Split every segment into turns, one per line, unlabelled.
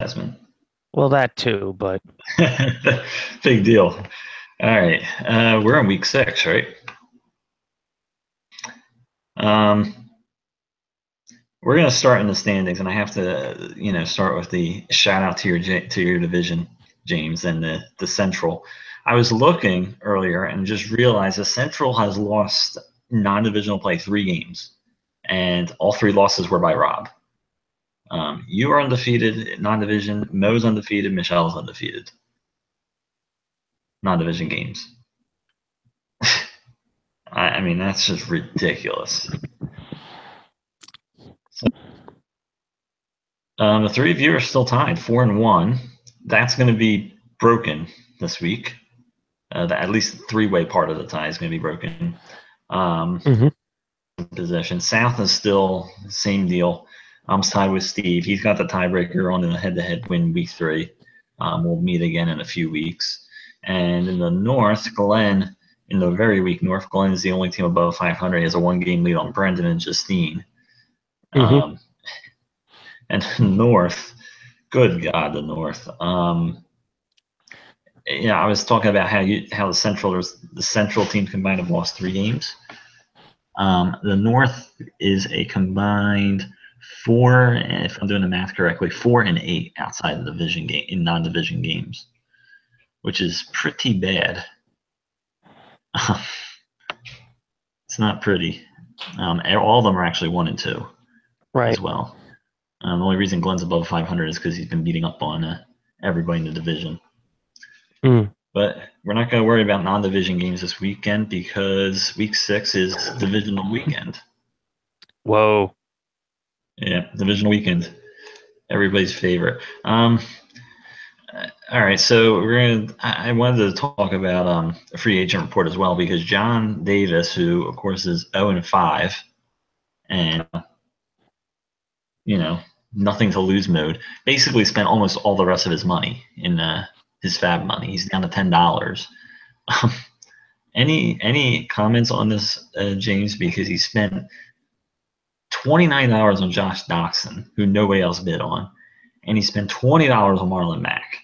Desmond.
Well, that too, but
Big deal. All right. We're in week 6, right? We're going to start in the standings, and I have to, start with the shout out to your division, James, and the Central. I was looking earlier and just realized the Central has lost non-divisional play 3 games, and all 3 losses were by Rob. You are undefeated non-division. Mo's undefeated. Michelle's undefeated. Non-division games. I mean, that's just ridiculous. So, the 3 of you are still tied, 4-1. That's going to be broken this week. At least the 3-way part of the tie is going to be broken. Possession. South is still same deal. I'm tied with Steve. He's got the tiebreaker on in the head-to-head win week 3. We'll meet again in a few weeks. And in the North, Glenn, in the very weak North, Glenn is the only team above 500. He has a 1-game lead on Brendan and Justine. And the North, good God, the North. I was talking about how the Central team combined have lost 3 games. The North is a combined 4, if I'm doing the math correctly, 4-8 outside the division game in non-division games, which is pretty bad. It's not pretty. All of them are actually 1-2,
right
as well. The only reason Glenn's above 500 is because he's been beating up on everybody in the division. But we're not going to worry about non-division games this weekend because week 6 is divisional weekend.
Whoa.
Yeah, divisional weekend. Everybody's favorite. All right, so I wanted to talk about a free agent report as well because John Davis, who of course is 0-5, and nothing to lose mode, basically spent almost all the rest of his money in his fab money. He's down to $10. Any comments on this, James? Because he spent $29 on Josh Doxson, who nobody else bid on, and he spent $20 on Marlon Mack.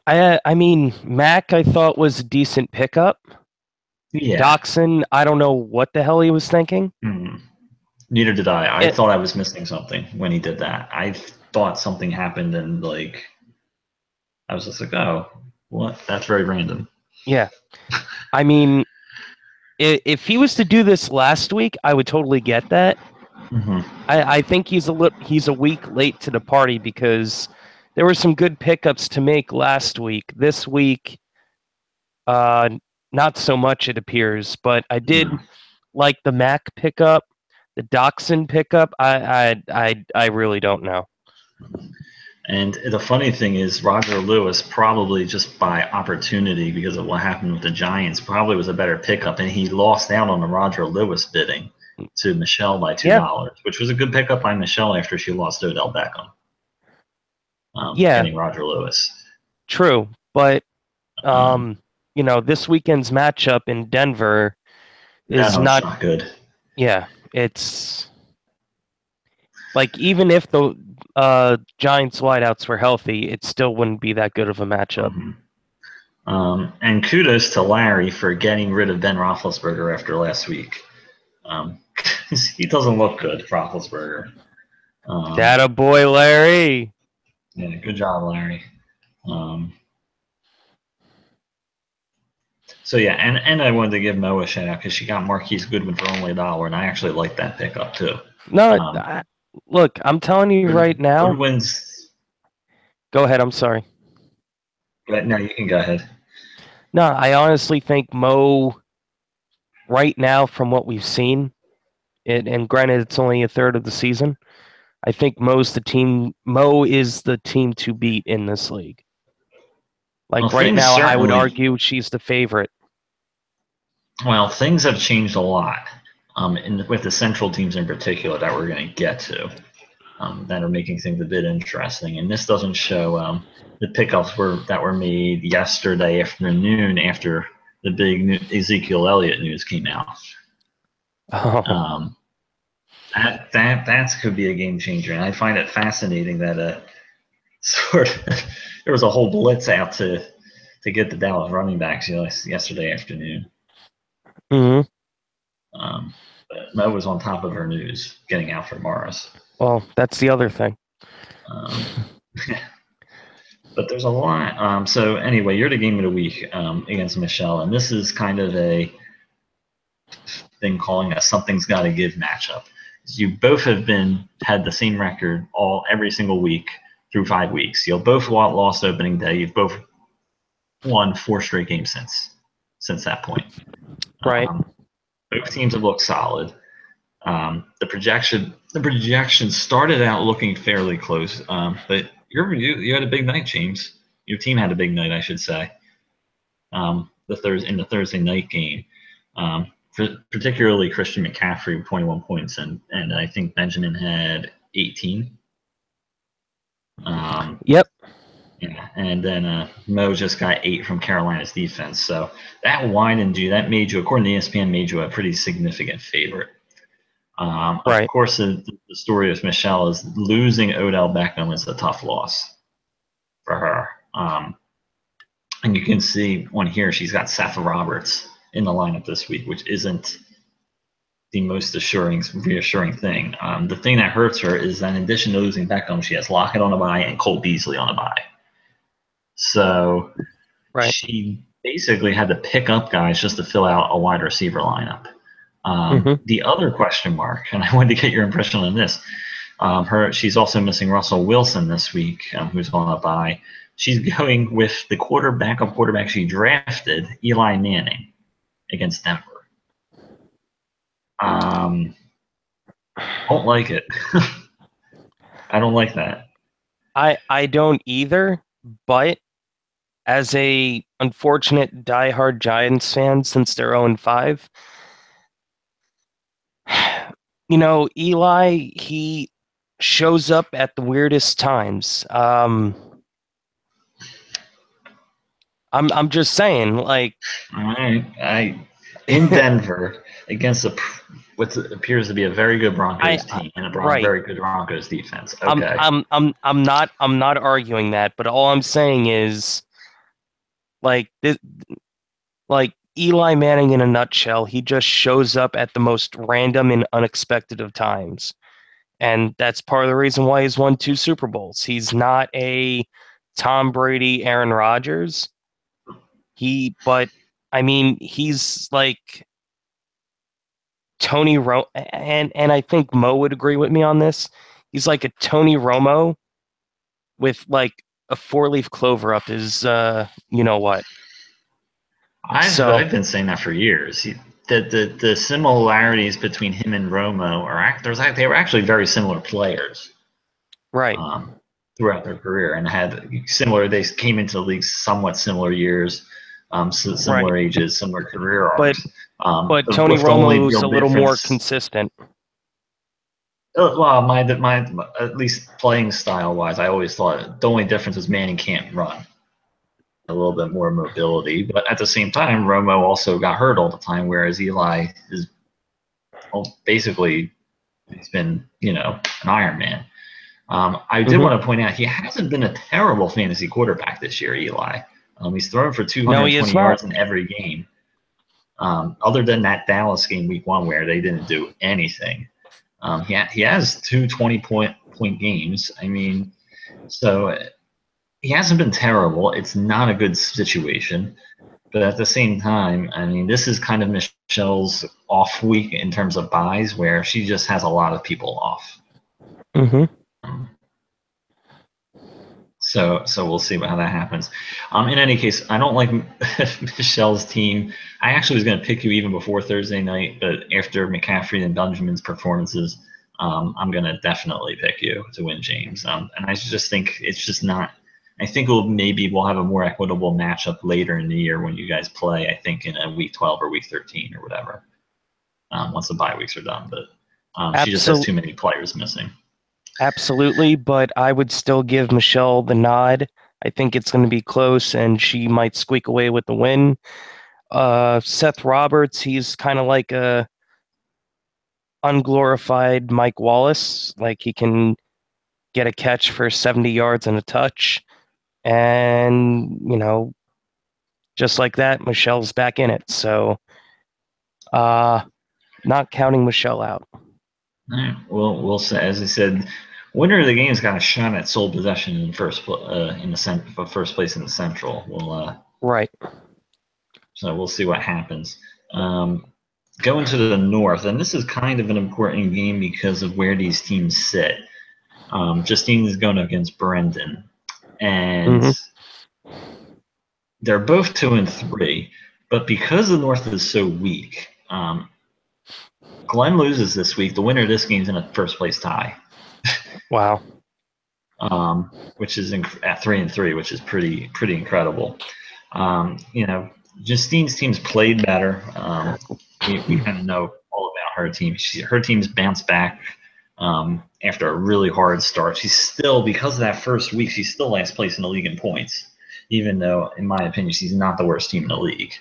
I mean, Mack I thought was a decent pickup.
Yeah.
Doxson, I don't know what the hell he was thinking.
Neither did I. I thought I was missing something when he did that. I thought something happened and I was just like, oh, what? That's very random.
Yeah. I mean, if he was to do this last week, I would totally get that. I think he's a week late to the party because there were some good pickups to make last week. This week, not so much, it appears. But I did like the Mac pickup, the Doxson pickup. I really don't know.
And the funny thing is, Roger Lewis probably just by opportunity because of what happened with the Giants probably was a better pickup, and he lost out on the Roger Lewis bidding to Michelle by $2, which was a good pickup by Michelle after she lost Odell Beckham. Getting Roger Lewis.
True, but this weekend's matchup in Denver is
not good.
Yeah, it's like even if the Giants wideouts were healthy, it still wouldn't be that good of a matchup.
And kudos to Larry for getting rid of Ben Roethlisberger after last week. He doesn't look good, Roethlisberger.
That a boy, Larry.
Yeah, good job, Larry. So yeah, and I wanted to give Mo a shout out because she got Marquise Goodwin for only $1, and I actually like that pickup too.
No, look, I'm telling you right now.
Goodwin's.
Go ahead. I'm sorry.
No, you can go ahead.
No, I honestly think Mo, right now, from what we've seen, and granted it's only a third of the season, I think Mo is the team to beat in this league. Right now, I would argue she's the favorite.
Well, things have changed a lot, with the Central teams in particular that we're going to get to, that are making things a bit interesting. And this doesn't show the pickups that were made yesterday afternoon after the big Ezekiel Elliott news came out. That could be a game changer, and I find it fascinating that sort of there was a whole blitz out to get the Dallas running backs yesterday afternoon.
Hmm.
But Mo was on top of her news, getting Alfred Morris.
Well, that's the other thing.
Um, but there's a lot. So anyway, you're the game of the week against Michelle, and this is kind of a thing calling a something's got to give matchup. You both have had the same record every single week through 5 weeks. You'll both lost opening day. You've both won 4 straight games since that point.
Right.
Both teams have looked solid. The projection started out looking fairly close, but you had a big night, James. Your team had a big night, I should say. In the Thursday night game, particularly Christian McCaffrey with 21 points, and I think Benjamin had 18.
Yep.
Yeah, and then Mo just got 8 from Carolina's defense. So that made you, according to ESPN, made you a pretty significant favorite. Of
Right.
course, the story of Michelle is losing Odell Beckham is a tough loss for her. And you can see on here she's got Seth Roberts in the lineup this week, which isn't the most reassuring thing. The thing that hurts her is that in addition to losing Beckham, she has Lockett on a bye and Cole Beasley on a bye. So
Right.
she basically had to pick up guys just to fill out a wide receiver lineup. The other question mark, and I wanted to get your impression on this, she's also missing Russell Wilson this week, who's on a bye. She's going with the backup quarterback she drafted, Eli Manning, against Denver. Don't like it. I don't like that.
I don't either, but as a unfortunate diehard Giants fan since they're 0-5, Eli, he shows up at the weirdest times. I'm just saying, like,
All right, in Denver against what appears to be a very good Broncos team and a
right.
very good Broncos defense. Okay.
I'm not arguing that, but all I'm saying is like this, like Eli Manning in a nutshell, he just shows up at the most random and unexpected of times. And that's part of the reason why he's won 2 Super Bowls. He's not a Tom Brady, Aaron Rodgers. But I mean, he's like Tony and I think Mo would agree with me on this. He's like a Tony Romo with like a 4-leaf clover up his you know what.
I've been saying that for years. The similarities between him and Romo they were actually very similar players.
Right.
Throughout their career and had similar. They came into the league somewhat similar years, similar ages, similar career arcs.
But Tony Romo's a little more consistent.
Well, my at least playing style wise, I always thought the only difference was Manning can't run. A little bit more mobility, but at the same time, Romo also got hurt all the time, whereas Eli is basically he's been an Iron Man. I did want to point out he hasn't been a terrible fantasy quarterback this year, Eli. He's thrown for 220 yards in every game. Other than that Dallas game week 1 where they didn't do anything. He has 2 20-point games. I mean, so he hasn't been terrible. It's not a good situation. But at the same time, I mean, this is kind of Michelle's off week in terms of buys where she just has a lot of people off. So we'll see how that happens. In any case, I don't like Michelle's team. I actually was going to pick you even before Thursday night, but after McCaffrey and Benjamin's performances, I'm going to definitely pick you to win, James. And I just think it's just not. I think we'll have a more equitable matchup later in the year when you guys play. I think in a week 12 or week 13 or whatever. Once the bye weeks are done, but she just has too many players missing.
Absolutely, but I would still give Michelle the nod. I think it's going to be close, and she might squeak away with the win. Seth Roberts, he's kind of like unglorified Mike Wallace. Like he can get a catch for 70 yards and a touch. And, just like that, Michelle's back in it. So, not counting Michelle out.
All right. Well, we'll say, as I said, winner of the game's got a shot at sole possession in first place in the Central.
Right.
So we'll see what happens. Going to the North, and this is kind of an important game because of where these teams sit. Justine is going against Brendan, and they're both 2-3. But because the North is so weak, Glenn loses this week. The winner of this game's in a first place tie.
Wow.
Which is at 3-3, which is pretty incredible. Justine's team's played better. We kind of know all about her team. Her team's bounced back after a really hard start. She's still, because of that first week, she's still last place in the league in points, even though, in my opinion, she's not the worst team in the league.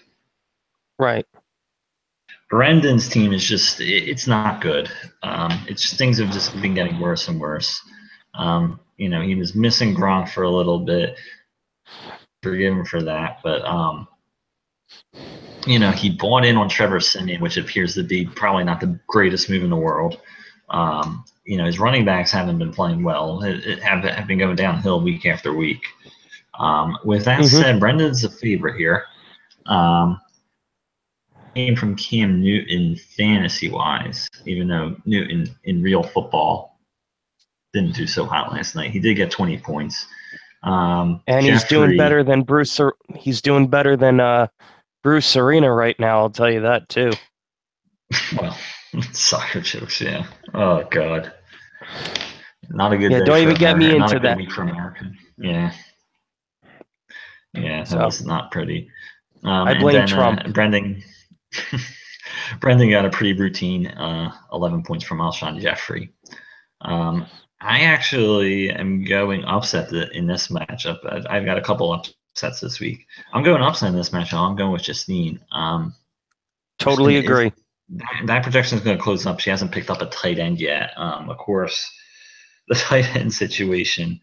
Right.
Brendan's team is just, it's not good. Things have just been getting worse and worse. He was missing Gronk for a little bit. Forgive him for that, but he bought in on Trevor Siemian, which appears to be probably not the greatest move in the world. His running backs haven't been playing well. Have been going downhill week after week. With that said, Brendan's a favorite here. Came from Cam Newton fantasy-wise, even though Newton in real football didn't do so hot last night. He did get 20 points.
And he's doing better than Bruce. He's doing better than Bruce Arena right now. I'll tell you that too.
Well, soccer jokes, yeah. Oh God, not a good day.
Don't even get me into
not a good
that.
week for America. Yeah, that was not pretty.
I blame Trump.
Brendan got a pretty routine 11 points from Alshon Jeffrey. I actually am going upset in this matchup. I've got a couple upsets this week. I'm going upset in this matchup. I'm going with Justine.
Totally agree.
That projection is going to close up. She hasn't picked up a tight end yet. Of course, the tight end situation.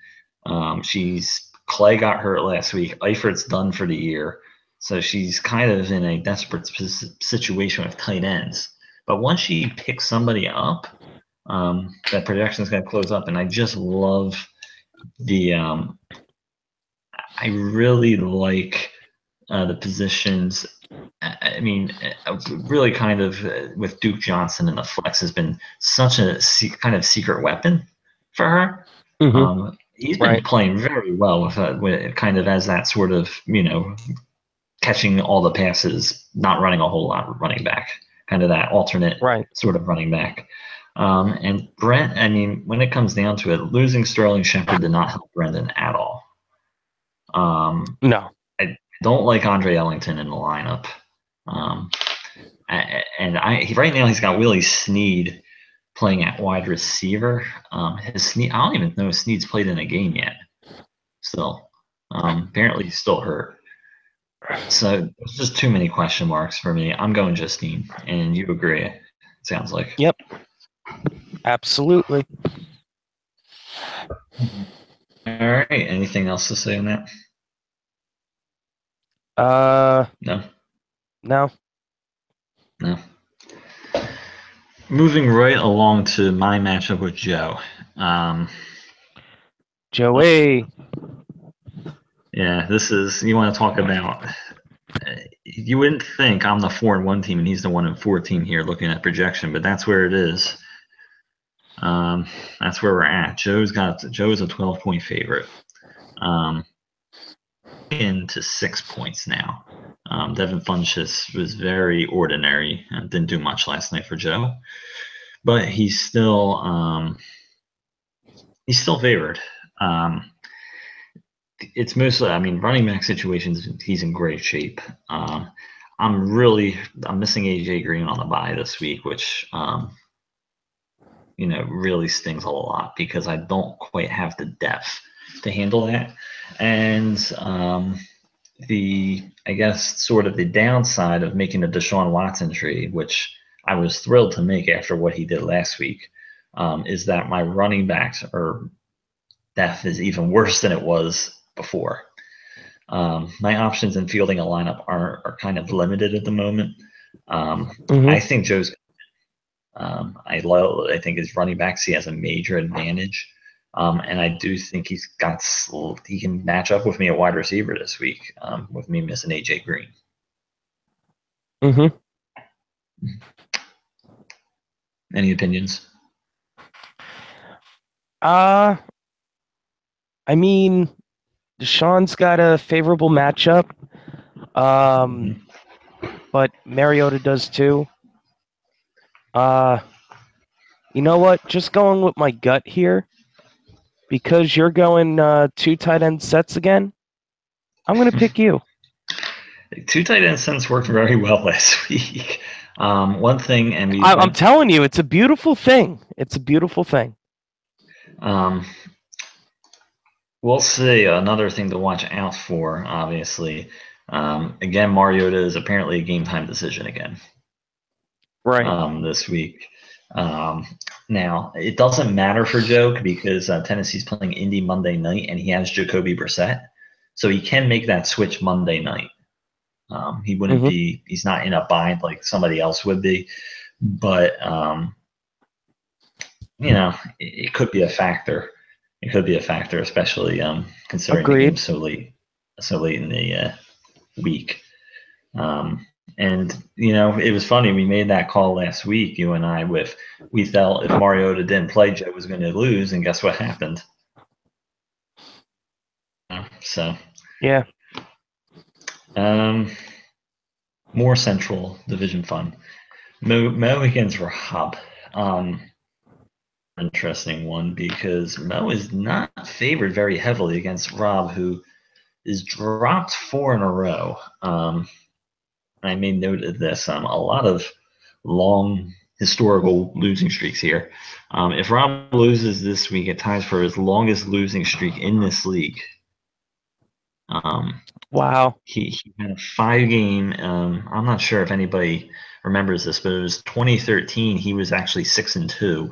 Clay got hurt last week. Eifert's done for the year. So she's kind of in a desperate situation with tight ends. But once she picks somebody up, that projection is going to close up, and I just love I really like the positions. I mean, really kind of with Duke Johnson and the flex has been such a kind of secret weapon for her. He's been playing very well with kind of as that sort of, catching all the passes, not running a whole lot, running back, kind of that alternate sort of running back. And Brent, I mean, when it comes down to it, losing Sterling Shepard did not help Brendan at all.
No.
I don't like Andre Ellington in the lineup. Right now he's got Willie Snead playing at wide receiver. I don't even know if Snead's played in a game yet. Still, apparently he's still hurt. So there's just too many question marks for me. I'm going Justine, and you agree? It sounds like.
Yep. Absolutely.
All right. Anything else to say on that?
No.
No. Moving right along to my matchup with Joe.
Joey.
Yeah, you want to talk about. You wouldn't think I'm the 4-1 team and he's the 1-4 team here looking at projection, but that's where it is. That's where we're at. Joe's a 12-point favorite. Into 6 points now. Devin Funchess was very ordinary and didn't do much last night for Joe, but he's still favored. It's mostly, running back situations. He's in great shape. I'm missing AJ Green on the bye this week, which really stings a lot because I don't quite have the depth to handle that. And I guess sort of the downside of making a Deshaun Watson trade, which I was thrilled to make after what he did last week, is that my running backs are depth is even worse than it was before. My options in fielding a lineup are kind of limited at the moment. I think Joe's. I think his running backs, he has a major advantage, and I do think he can match up with me at wide receiver this week, with me missing AJ Green. Any opinions?
I mean, Deshaun's got a favorable matchup, but Mariota does too. You know what? Just going with my gut here, because you're going 2 tight end sets again, I'm going to pick you.
2 tight end sets worked very well last week. One thing, and
I'm telling you, it's a beautiful thing. It's a beautiful thing.
We'll see. Another thing to watch out for, obviously. Again, Mariota is apparently a game time decision again.
Right.
This week. Now, it doesn't matter for Joe because Tennessee's playing Indy Monday night, and he has Jacoby Brissett. So he can make that switch Monday night. He wouldn't be – he's not in a bind like somebody else would be. But, it could be a factor. It could be a factor, especially considering the game so late in the week. And, it was funny. We made that call last week, you and I, we felt if Mariota didn't play, Joe was going to lose. And guess what happened? So,
yeah.
More Central Division fun. Mo against Rob. Interesting one because Mo is not favored very heavily against Rob, who is dropped 4 in a row. I made note of this. A lot of long historical losing streaks here. If Rob loses this week, it ties for his longest losing streak in this league.
Wow.
He had a 5-game. I'm not sure if anybody remembers this, but it was 2013. He was actually 6-2,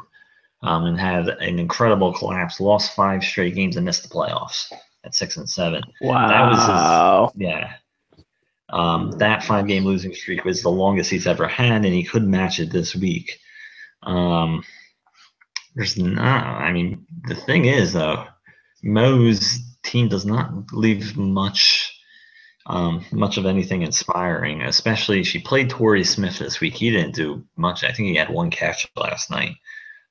and had an incredible collapse. Lost 5 straight games and missed the playoffs at 6-7.
Wow.
That was his. Yeah. That 5-game losing streak was the longest he's ever had, and he could match it this week. There's not. I mean, the thing is, though, Mo's team does not leave much of anything inspiring. Especially, she played Torrey Smith this week. He didn't do much. I think he had 1 catch last night.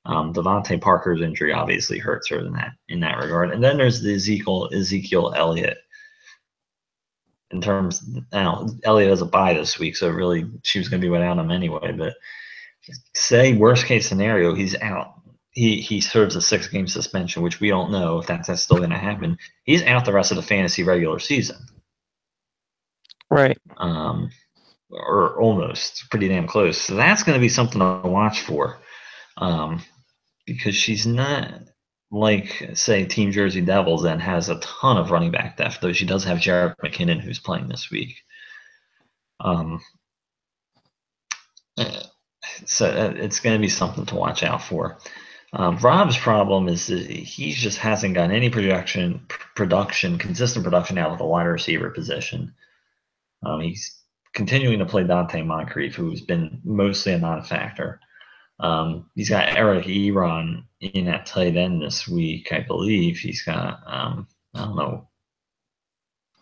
Devontae Parker's injury obviously hurts her in that regard. And then there's the Ezekiel Elliott. In terms, Elliott has a bye this week, so really she was going to be without him anyway. But say worst case scenario, he's out. He serves a 6-game suspension, which we don't know if that's still going to happen. He's out the rest of the fantasy regular season.
Right.
Or almost, pretty damn close. So that's going to be something to watch for, because she's not like, say, Team Jersey Devils that has a ton of running back depth, though she does have Jared McKinnon, who's playing this week. So it's going to be something to watch out for. Rob's problem is that he just hasn't gotten any consistent production out of the wide receiver position. He's continuing to play Dante Moncrief, who's been mostly a non-factor. He's got Eric Ebron in at tight end this week, I believe. He's got, I don't know,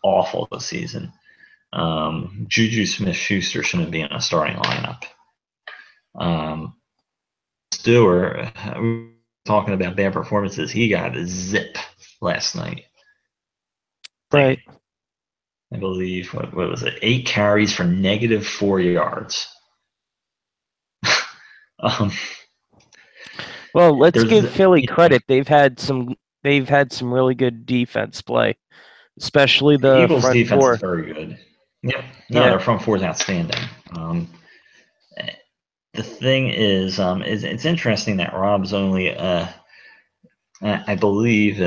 awful this season. Juju Smith-Schuster shouldn't be in a starting lineup. Stewart, we were talking about bad performances. He got a zip last night.
Right.
I believe, what was it? 8 carries for -4 yards.
Well, let's give Philly credit. They've had some really good defense play, especially the
Eagles'
front
defense
4.
is very good. Yep. No, their front 4 is outstanding. The thing is it's interesting that Rob's only, I believe,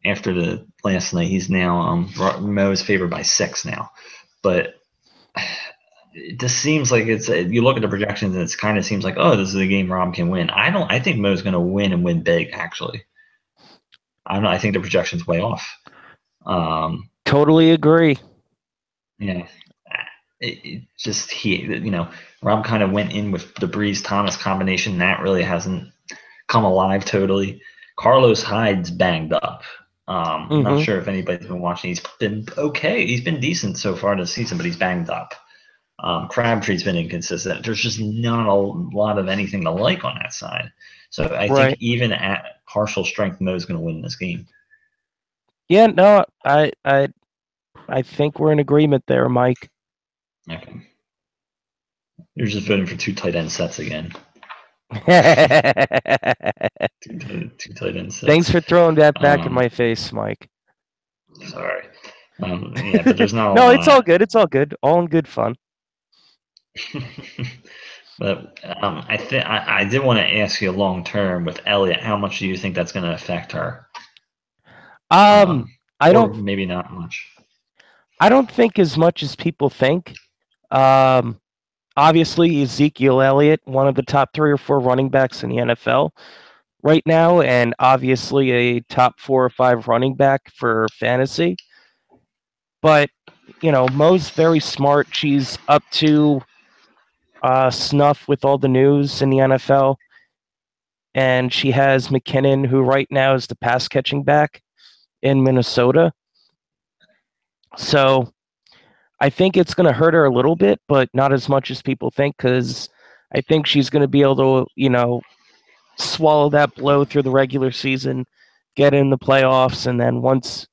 after the last night, he's now Mo is favored by 6 now, but it just seems like it's. You look at the projections, and it kind of seems like, oh, this is a game Rob can win. I don't. I think Mo's going to win and win big. Actually, I don't know. I think the projection's way off.
Totally agree.
Yeah, it just Rob kind of went in with the Breeze Thomas combination. That really hasn't come alive totally. Carlos Hyde's banged up. I'm not
Hmm.
sure if anybody's been watching. He's been okay. He's been decent so far this season, but he's banged up. Crabtree's been inconsistent. There's just not a lot of anything to like on that side. So I think
Right.
even at partial strength, Mo's going to win this game.
Yeah, no, I think we're in agreement there, Mike.
Okay. You're just voting for two tight end sets again. Two tight end
Thanks
sets.
for throwing that back in my face, Mike.
Sorry. Yeah, but there's not a
No, it's all
lot.
good. It's all good. All in good fun.
But I did want to ask you long term with Elliott, how much do you think that's going to affect her?
I
Or
don't
maybe not much.
I don't think as much as people think. Um, Obviously Ezekiel Elliott, one of the top 3 or 4 running backs in the NFL right now, and obviously a top 4 or 5 running back for fantasy. But Mo's very smart. She's up to snuff with all the news in the NFL, and she has McKinnon, who right now is the pass catching back in Minnesota. So I think it's going to hurt her a little bit, but not as much as people think, because I think she's going to be able to, swallow that blow through the regular season, get in the playoffs, and then once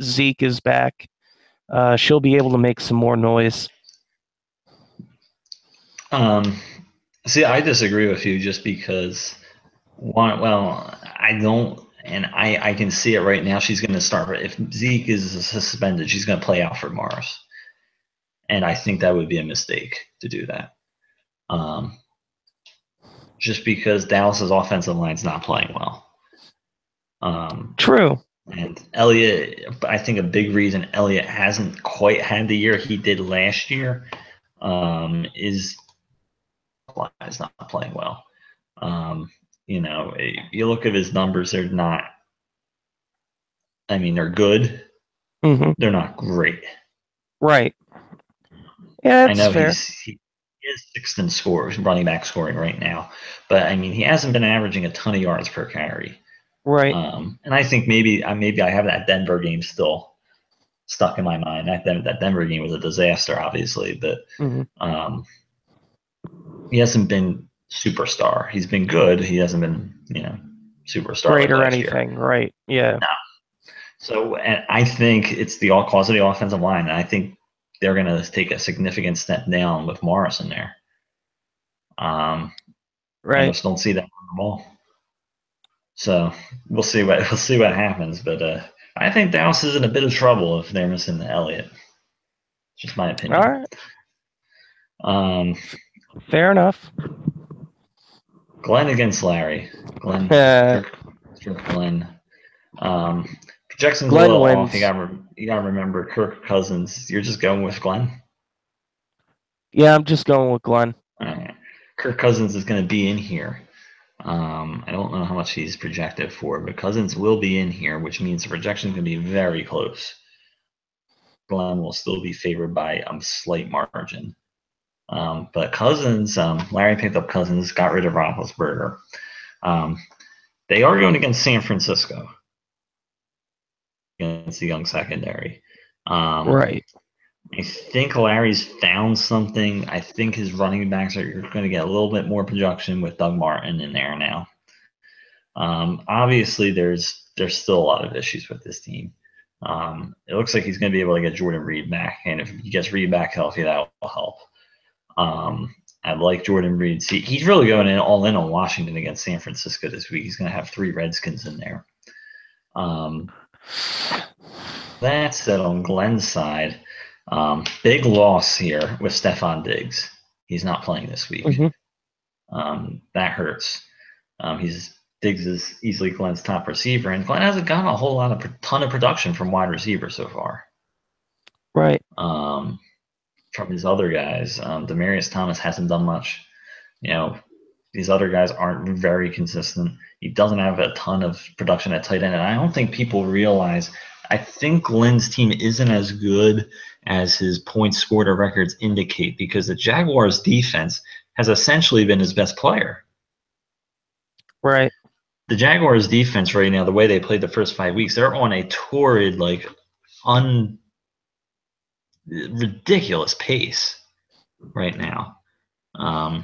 Zeke is back, she'll be able to make some more noise.
Um, See, I disagree with you just because I don't, and I can see it right now. She's going to start if Zeke is suspended, she's going to play Alfred Morris, and I think that would be a mistake to do that. Just because Dallas's offensive line's not playing well.
True.
And Elliott, I think a big reason Elliott hasn't quite had the year he did last year is not playing well. You look at his numbers, they're not, I mean, they're good.
Mm-hmm.
They're not great.
Right. Yeah,
I
that's
know
fair.
he is sixth in scores, running back scoring right now, but I mean he hasn't been averaging a ton of yards per carry.
Right.
And I think maybe I have that Denver game still stuck in my mind. That Denver game was a disaster, obviously, but
Mm-hmm.
He hasn't been superstar. He's been good. He hasn't been superstar
Great
like
or
last year.
anything. Right. Yeah.
No. So and I think it's the all cause of the offensive line, and I think they're going to take a significant step down with Morris in there. I
Right.
just don't see that on the ball. So we'll see what happens. But I think Dallas is in a bit of trouble if they're missing Elliott. Just my
All
opinion.
right.
Um,
Fair enough.
Glenn against Larry. Glenn, Kirk, Glenn. Projection's a
Glenn
little off. You
wins.
gotta remember Kirk Cousins. You're just going with Glenn.
Yeah, I'm just going with Glenn.
Kirk Cousins is going to be in here. I don't know how much he's projected for, but Cousins will be in here, which means the projection can be very close. Glenn will still be favored by a slight margin. But Cousins, Larry picked up Cousins, got rid of Roethlisberger. They are going against San Francisco against the young secondary.
Right.
I think Larry's found something. I think his running backs are going to get a little bit more production with Doug Martin in there now. Obviously, there's still a lot of issues with this team. It looks like he's going to be able to get Jordan Reed back, and if he gets Reed back healthy, that will help. I like Jordan Reed. See, he's really going all in on Washington against San Francisco this week. He's going to have 3 Redskins in there. That said, on Glenn's side, big loss here with Stephon Diggs. He's not playing this week.
Mm-hmm.
That hurts. Diggs is easily Glenn's top receiver, and Glenn hasn't gotten a ton of production from wide receivers so far.
Right.
from his other guys. Demaryius Thomas hasn't done much. You know, these other guys aren't very consistent. He doesn't have a ton of production at tight end, and I don't think people realize. I think Glenn's team isn't as good as his points scored or records indicate because the Jaguars' defense has essentially been his best player.
Right.
The Jaguars' defense right now, the way they played the first 5 weeks, they're on a torrid, ridiculous pace right now. I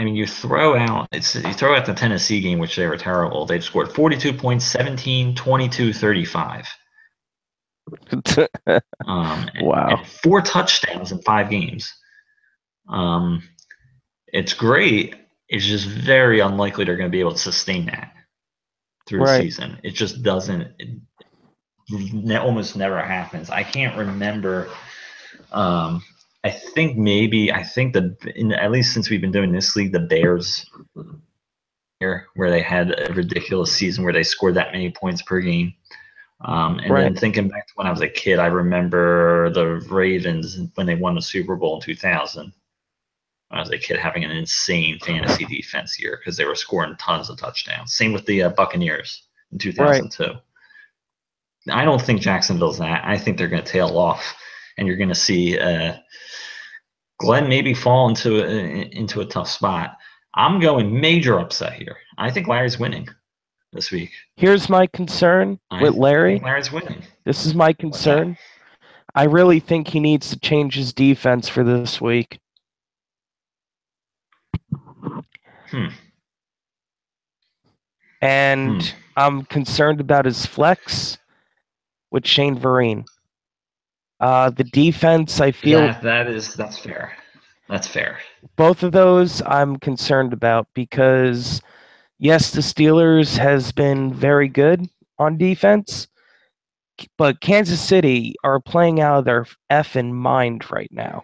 mean, you throw out the Tennessee game, which they were terrible. They've scored 42 points, 17, 22, 35.
Wow.
And 4 touchdowns in 5 games. It's great. It's just very unlikely they're going to be able to sustain that through the season. It just doesn't. It almost never happens. I can't remember. I think at least since we've been doing this league, the Bears here, where they had a ridiculous season where they scored that many points per game. Then thinking back to when I was a kid, I remember the Ravens when they won the Super Bowl in 2000. When I was a kid, having an insane fantasy defense year because they were scoring tons of touchdowns. Same with the Buccaneers in 2002. Right. I don't think Jacksonville's that. I think they're going to tail off, and you're going to see Glenn maybe fall into a tough spot. I'm going major upset here. I think Larry's winning this week.
Here's my concern with Larry.
I think Larry's winning.
This is my concern. I really think he needs to change his defense for this week. And I'm concerned about his flex with Shane Vereen. The defense, I feel
that's fair. That's fair.
Both of those I'm concerned about because yes, the Steelers has been very good on defense, but Kansas City are playing out of their effing mind right now.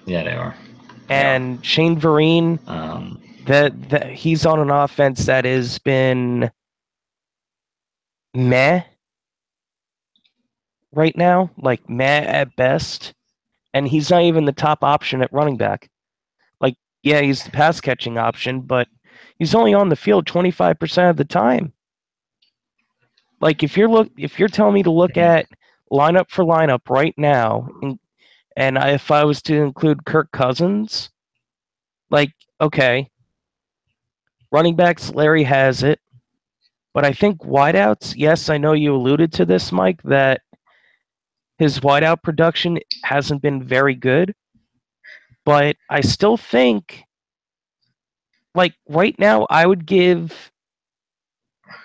Yeah, they are.
And Shane Vereen, that he's on an offense that has been meh right now, like meh at best, and he's not even the top option at running back. Like, yeah, he's the pass catching option, but he's only on the field 25% of the time. Like, if you're telling me to look at lineup for lineup right now, and if I was to include Kirk Cousins, like, okay, running backs, Larry has it, but I think wideouts, yes, I know you alluded to this, Mike, that his wideout production hasn't been very good, but I still think, like, right now, I would give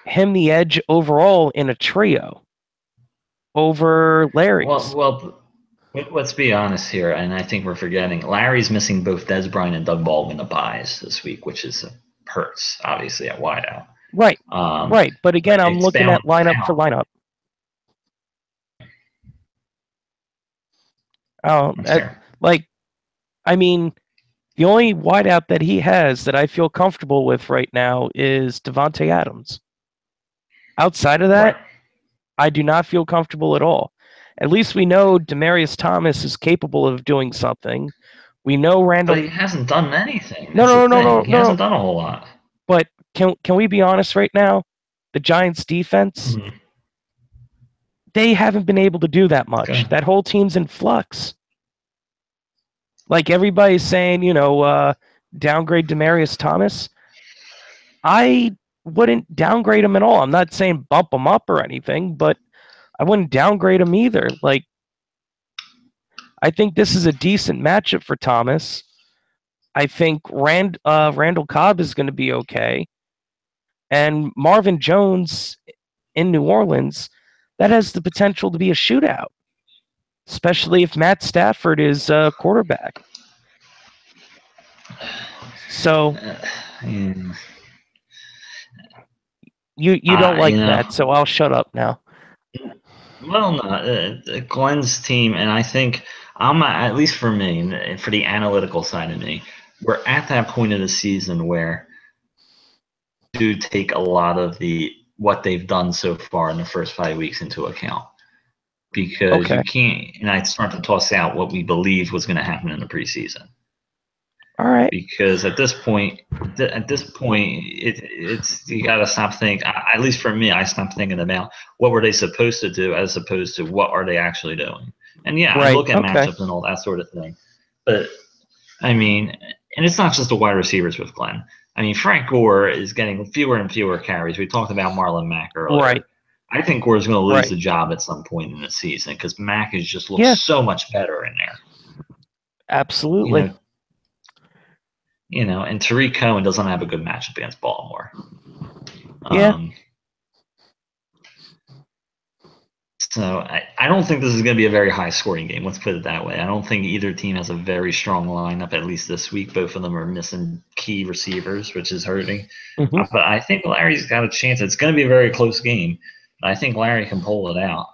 him the edge overall in a trio over Larry's.
Well, let's be honest here, and I think we're forgetting. Larry's missing both Des Bryant and Doug Baldwin to buys this week, which hurts, obviously, at wideout.
Right, right. But again, I'm looking at lineup for lineup. I mean, the only wideout that he has that I feel comfortable with right now is Devontae Adams. Outside of that, I do not feel comfortable at all. At least we know Demaryius Thomas is capable of doing something. We know Randall.
But he hasn't done anything.
No.
He hasn't done a whole lot.
But can we be honest right now? The Giants' defense, they haven't been able to do that much. Okay. That whole team's in flux. Like everybody's saying, downgrade Demaryius Thomas. I wouldn't downgrade him at all. I'm not saying bump him up or anything, but I wouldn't downgrade him either. Like, I think this is a decent matchup for Thomas. I think Randall Cobb is going to be okay. And Marvin Jones in New Orleans, that has the potential to be a shootout, especially if Matt Stafford is quarterback. So you don't like that, so I'll shut up now.
Well, no, Glenn's team, and I think at least for me, for the analytical side of me, we're at that point of the season where do take a lot of what they've done so far in the first 5 weeks into account. because
Okay.
you can't. And I start to toss out what we believed was going to happen in the preseason.
All right.
Because at this point, it's you got to stop thinking. At least for me, I stopped thinking about what were they supposed to do as opposed to what are they actually doing. And yeah, I
Right.
look at
Okay.
matchups and all that sort of thing, but I mean, and it's not just the wide receivers with Glenn. I mean, Frank Gore is getting fewer and fewer carries. We talked about Marlon Mack
Right.
earlier. I think Gore is going to lose
Right.
the job at some point in the season because Mack has just looks
Yeah.
so much better in there. You
Absolutely.
know, and Tariq Cohen doesn't have a good matchup against Baltimore.
Yeah.
So I don't think this is going to be a very high scoring game. Let's put it that way. I don't think either team has a very strong lineup, at least this week. Both of them are missing key receivers, which is hurting.
Hmm.
But I think Larry's got a chance. It's going to be a very close game. I think Larry can pull it out.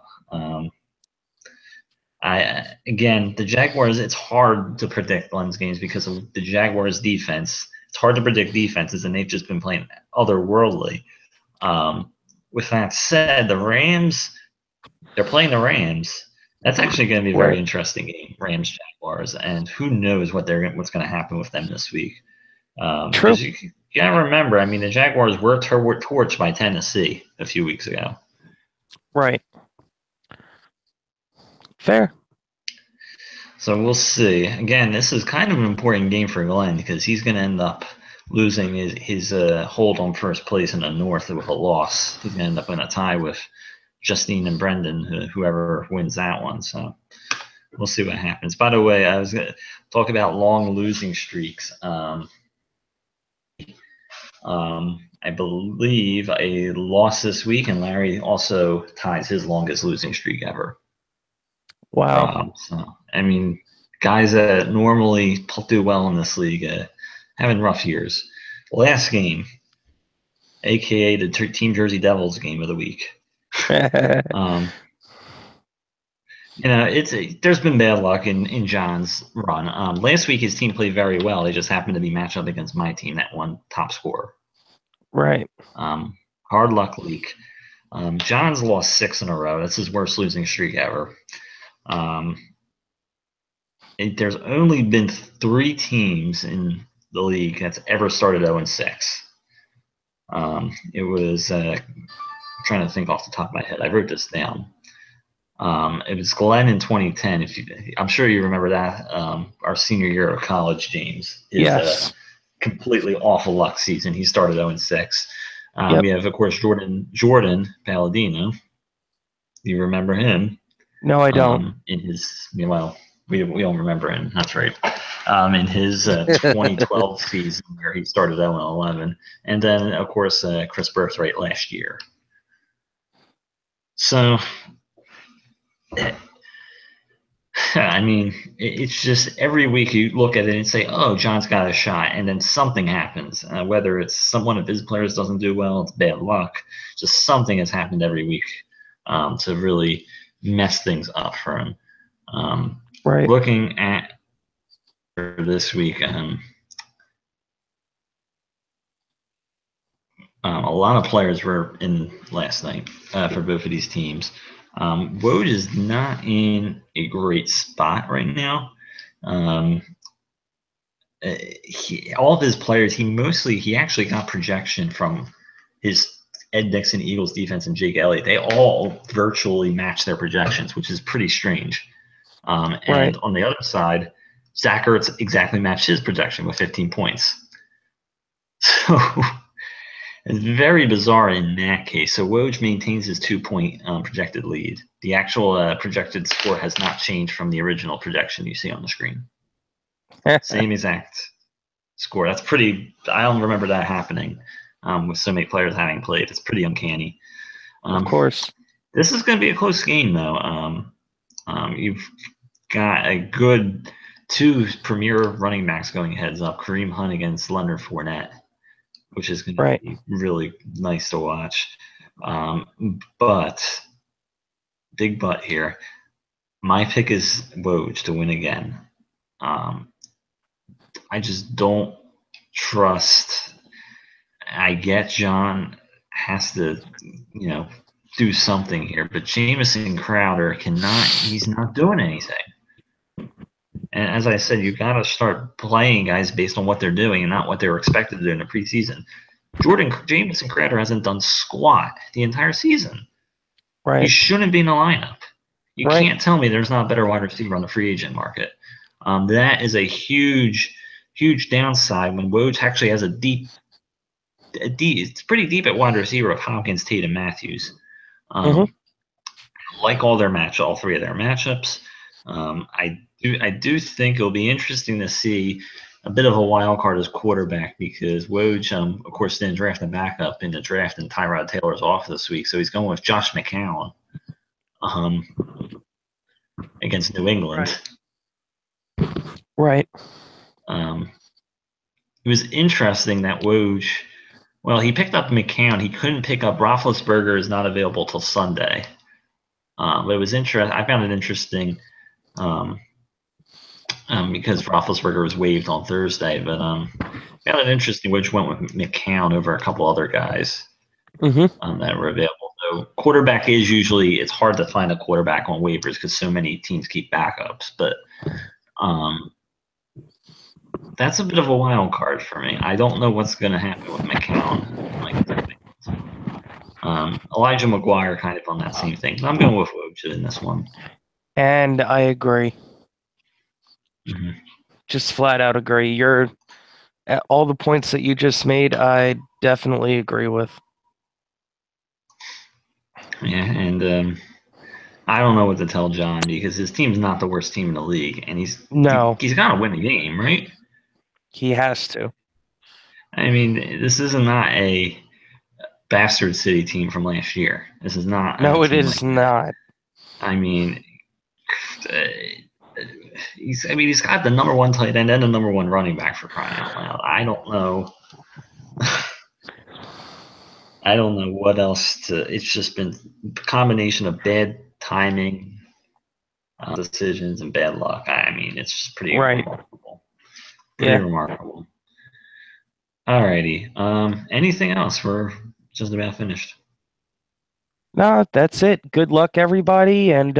Again, the Jaguars, it's hard to predict Glenn's games because of the Jaguars' defense. It's hard to predict defenses, and they've just been playing otherworldly. With that said, the Rams, they're playing the Rams. That's actually going to be a very
Right.
interesting game, Rams Jaguars, and who knows what's going to happen with them this week.
True.
Because you got to remember, I mean, the Jaguars were torched by Tennessee a few weeks ago.
Right. Fair.
So we'll see. Again, this is kind of an important game for Glenn because he's going to end up losing his hold on first place in the North with a loss. He's going to end up in a tie with Justine and Brendan, whoever wins that one. So we'll see what happens. By the way, I was going to talk about long losing streaks. I believe a loss this week, and Larry also ties his longest losing streak ever.
Wow.
So, I mean, guys that normally do well in this league having rough years. Last game, aka the Team Jersey Devils game of the week. There's been bad luck in John's run. Last week his team played very well. They just happened to be matched up against my team, that one top scorer.
Right.
Hard luck leak. John's lost 6 in a row. That's his worst losing streak ever. There's only been 3 teams in the league that's ever started 0-6. It was I'm trying to think off the top of my head. I wrote this down. It was Glenn in 2010. I'm sure you remember that. Our senior year of college, James, is
Yes.
completely awful luck season. He started 0-6.
Yep.
We have, of course, Jordan Palladino. Do you remember him?
No, I don't.
In his, well, we don't remember him. That's right. In his 2012 season where he started 0-11. And then, of course, Chris Birthright last year. So, I mean, it's just every week you look at it and say, oh, John's got a shot. And then something happens. Whether it's one of his players doesn't do well, it's bad luck. Just something has happened every week to really mess things up for him.
Right.
Looking at this week, a lot of players were in last night for both of these teams. Woj is not in a great spot right now. All of his players, he actually got projection from his Ed Nixon Eagles defense and Jake Elliott. They all virtually match their projections, which is pretty strange. And
Right.
on the other side, Zach Ertz exactly matched his projection with 15 points. So it's very bizarre in that case. So Woj maintains his 2-point projected lead. The actual projected score has not changed from the original projection you see on the screen. Same exact score. That's pretty. I don't remember that happening with so many players having played. It's pretty uncanny.
Of course.
This is going to be a close game, though. You've got a good 2 premier running backs going heads up. Kareem Hunt against Leonard Fournette, which is going to be really nice to watch. But big but here. My pick is Woj to win again. I just don't trust. I get John has to, do something here, but Jamison Crowder cannot. He's not doing anything. And as I said, you got to start playing guys based on what they're doing and not what they were expected to do in the preseason. Jamison Crowder hasn't done squat the entire season. He
Right.
shouldn't be in the lineup. You
Right.
can't tell me there's not a better wide receiver on the free agent market. That is a huge, huge downside when Woj actually has a deep. It's pretty deep at wide receiver of Hopkins, Tatum, Matthews.
Mm-hmm.
Like all three of their matchups. I do think it'll be interesting to see a bit of a wild card as quarterback because Woj, of course, didn't draft a backup in the draft, and Tyrod Taylor's off this week, so he's going with Josh McCown against New England.
Right.
It was interesting that Woj, well, he picked up McCown. He couldn't pick up Roethlisberger is not available till Sunday. But it was interesting. I found it interesting because Roethlisberger was waived on Thursday. But found it interesting which went with McCown over a couple other guys that were available. So quarterback is usually it's hard to find a quarterback on waivers because so many teams keep backups. But that's a bit of a wild card for me. I don't know what's going to happen with McCown. Elijah McGuire kind of on that same thing. I'm going with Woj in this one.
And I agree.
Mm-hmm.
Just flat out agree. You're at all the points that you just made. I definitely agree with.
Yeah, and I don't know what to tell John because his team's not the worst team in the league, and he's got to win the game, right?
He has to.
I mean, this is not a bastard city team from last year. This is not.
No, it is not.
I mean, he's got the number one tight end and the number one running back for crying out loud. I don't know. I don't know what else to. It's just been a combination of bad timing, decisions, and bad luck. I mean, it's just pretty remarkable. Pretty remarkable. Alrighty. Anything else? We're just about finished.
No, that's it. Good luck, everybody, and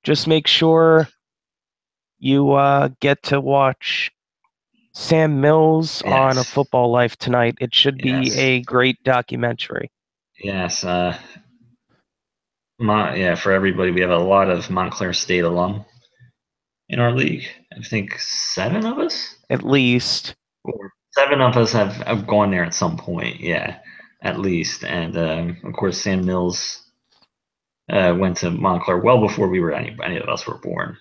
just make sure you get to watch Sam Mills on A Football Life tonight. It should be a great documentary.
Yes. For everybody, we have a lot of Montclair State alum in our league. I think 7 of us?
At least.
Or 7 of us have gone there at some point, yeah, at least. And, of course, Sam Mills went to Montclair well before any of us were born.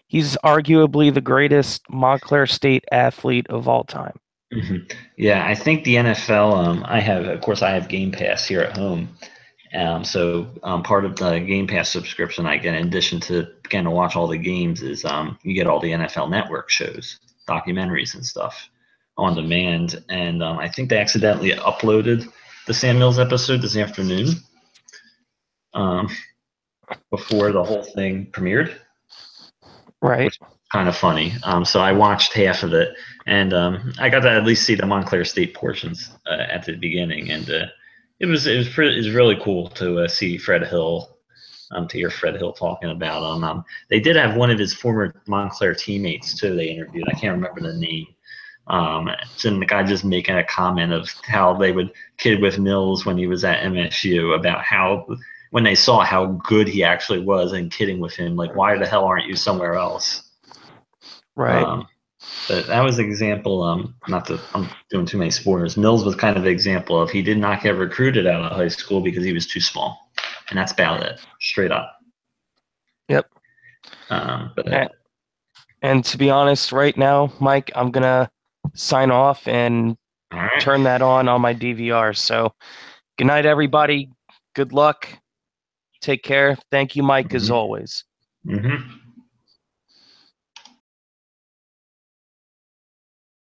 He's arguably the greatest Montclair State athlete of all time.
Mm-hmm. Yeah, I think the NFL, I have Game Pass here at home. So part of the Game Pass subscription I get, in addition to getting to watch all the games, is you get all the NFL Network shows, documentaries and stuff on demand. And I think they accidentally uploaded the Sam Mills episode this afternoon before the whole thing premiered.
Right.
Which is kind of funny. So I watched half of it, and I got to at least see the Montclair State portions at the beginning, and it was really cool to see Fred Hill, to hear Fred Hill talking about him. They did have one of his former Montclair teammates too. They interviewed. I can't remember the name. And the guy just making a comment of how they would kid with Mills when he was at MSU about how when they saw how good he actually was and kidding with him, like, why the hell aren't you somewhere else?
Right.
But that was an example. I'm doing too many spoilers. Mills was kind of an example of he did not get recruited out of high school because he was too small, and that's about it, straight up.
Yep. And to be honest, right now, Mike, I'm gonna sign off and turn that on my DVR. So, good night, everybody. Good luck. Take care. Thank you, Mike, as always.
Mm-hmm.